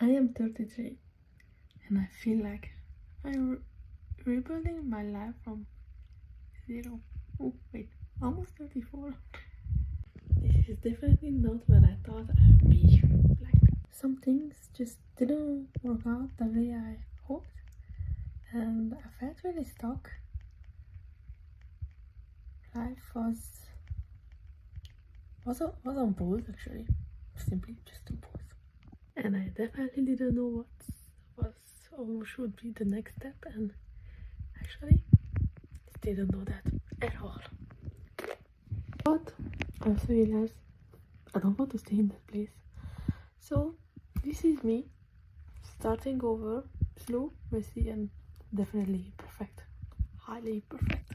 I am 33 and I feel like I'm rebuilding my life from zero. Oh, wait, almost 34. This is definitely not what I thought I'd be. Like, some things just didn't work out the way I hoped, and I felt really stuck. Life was on pause actually, simply just on pause. And I definitely didn't know what was or should be the next step, and actually didn't know that at all. But I also realized I don't want to stay in that place. So this is me starting over, slow, messy, and definitely imperfect. Highly imperfect.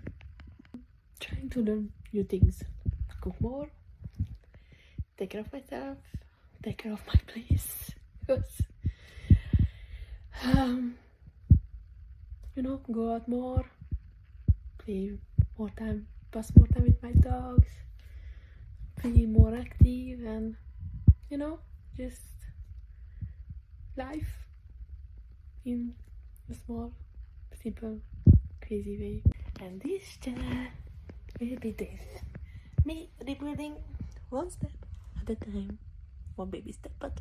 Trying to learn new things. Cook more, take care of myself, take care of my place. Because go out more, play more time, pass more time with my dogs, be more active, and just life in a small, simple, crazy way. And this channel will be this, me rebuilding one step at a time, one baby step, but